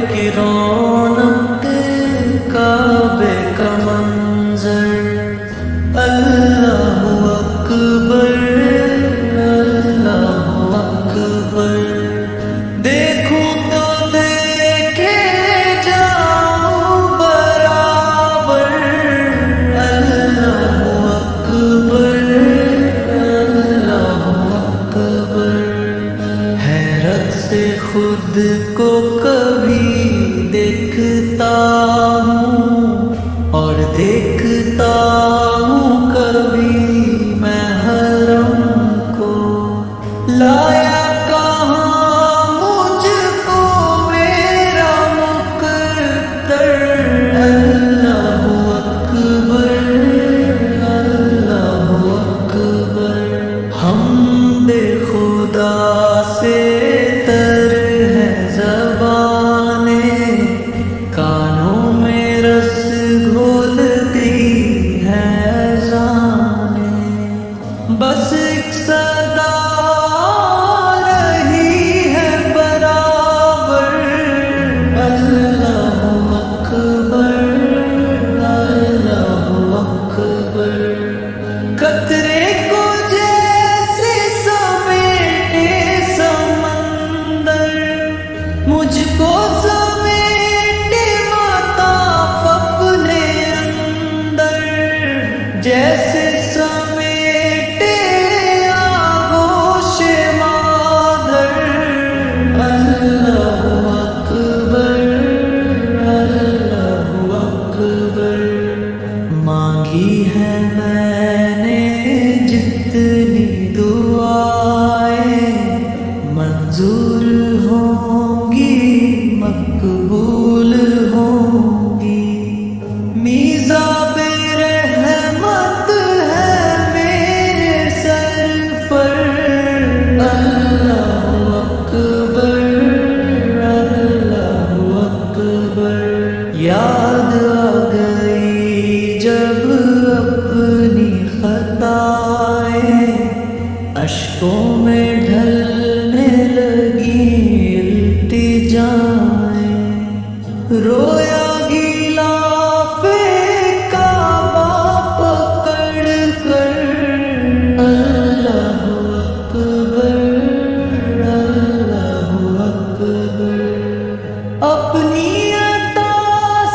की रौनक, काबे का मंजर, अल्लाहु अकबर, अल्लाहु अकबर। देखूं तो देखे जाऊं बराबर, अल्लाहु अकबर, अल्लाहु अकबर। हैरत से खुद को कभी देखता हूँ और देखता हूँ कभी मैं हरम को। लाया कहाँ मुझको मेरा मुक़द्दर, अल्लाहु अकबर, अल्लाहु अकबर। हमदे खुदा से तर है ज़बाने, कानों में रस घोलती है जाने। बस एक सदा रही है बराबर, अल्लाहु अकबर, अल्लाहु अकबर। कतरे को जैसे समेटे समंदर, मुझको समेटे माताफ अपने अंदर, जैसे समेटे आगोश मादर, अल्लाहु अकबर, अल्लाहु अकबर। मांगी है मैंने जितनी दुआएं, मंजूर होंगी मकबूल होंगी। मीज़ाबे रहमत है मेरे सर पर, अल्लाहु अकबर, अल्लाहु अकबर। याद आ गई जब अपनी खताएं, अश्कों में ढलने लगी इल्तिजाएं। रोया गिलाफे काबा पकड़ कर, अल्लाहु अकबर, अल्लाहु अकबर। अपनी अता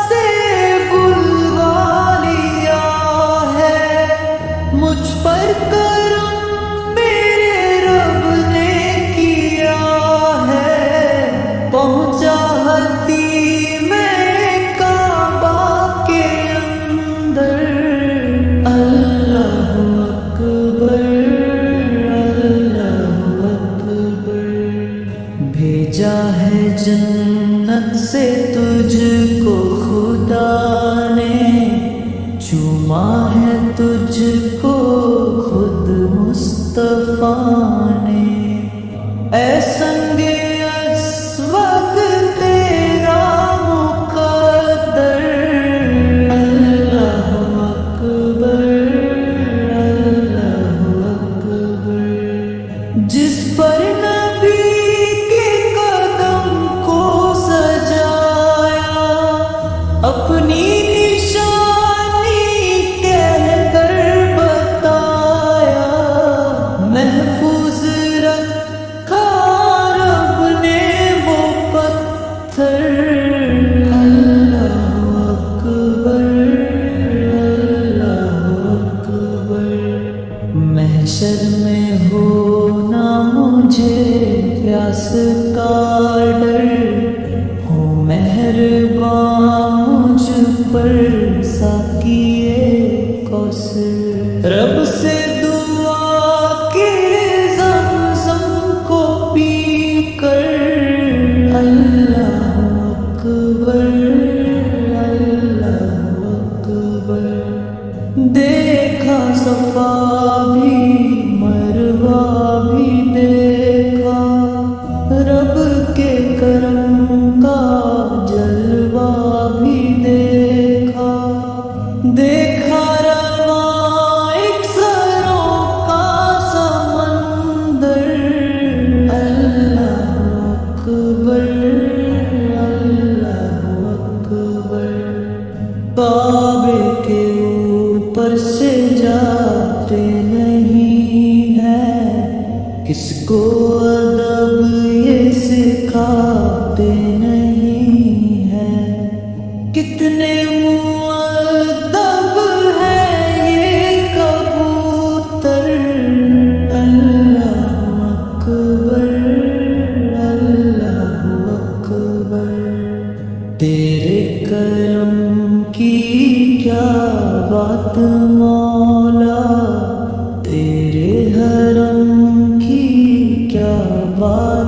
से बुलवा लिया है मुझ पर करम मेरे रब ने किया है। पहुंचा हती मैं काबा के अंदर, अल्लाहु अकबर, अल्लाहु अकबर। भेजा है जन्नत से तुझको खुदा ने, चूमा है तुझको खुद मुस्तफा ने। ऐ संगे अस्वद तेरा मुक़द्दर, अल्लाहु अकबर, अल्लाहु अकबर। जिस पर नबी के कदम को सजाया, अपनी निशानी कह कर बताया, महफूज रखा रब ने वो पत्थर, अल्लाहु अकबर, अल्लाहु अकबर। महशर में हो ना मुझे प्यास का डर, हो मेहरबान मुझ पर साकिए कौसर। रब से दुआ के ज़मज़म को पी कर, अल्लाहु अकबर, अल्लाहु अकबर। देखा सफा भी मरवा भी देखा, रब के करम का जलवा भी देखा। देखा रवां کو ادب یہ سکھاتے نہیں ہیں، کتنے مؤدب ہے یہ کبوتر، اللہ اکبر اللہ اکبر۔ تیرے کرم کی کیا بات مولا، تیرے حرم کی کیا بات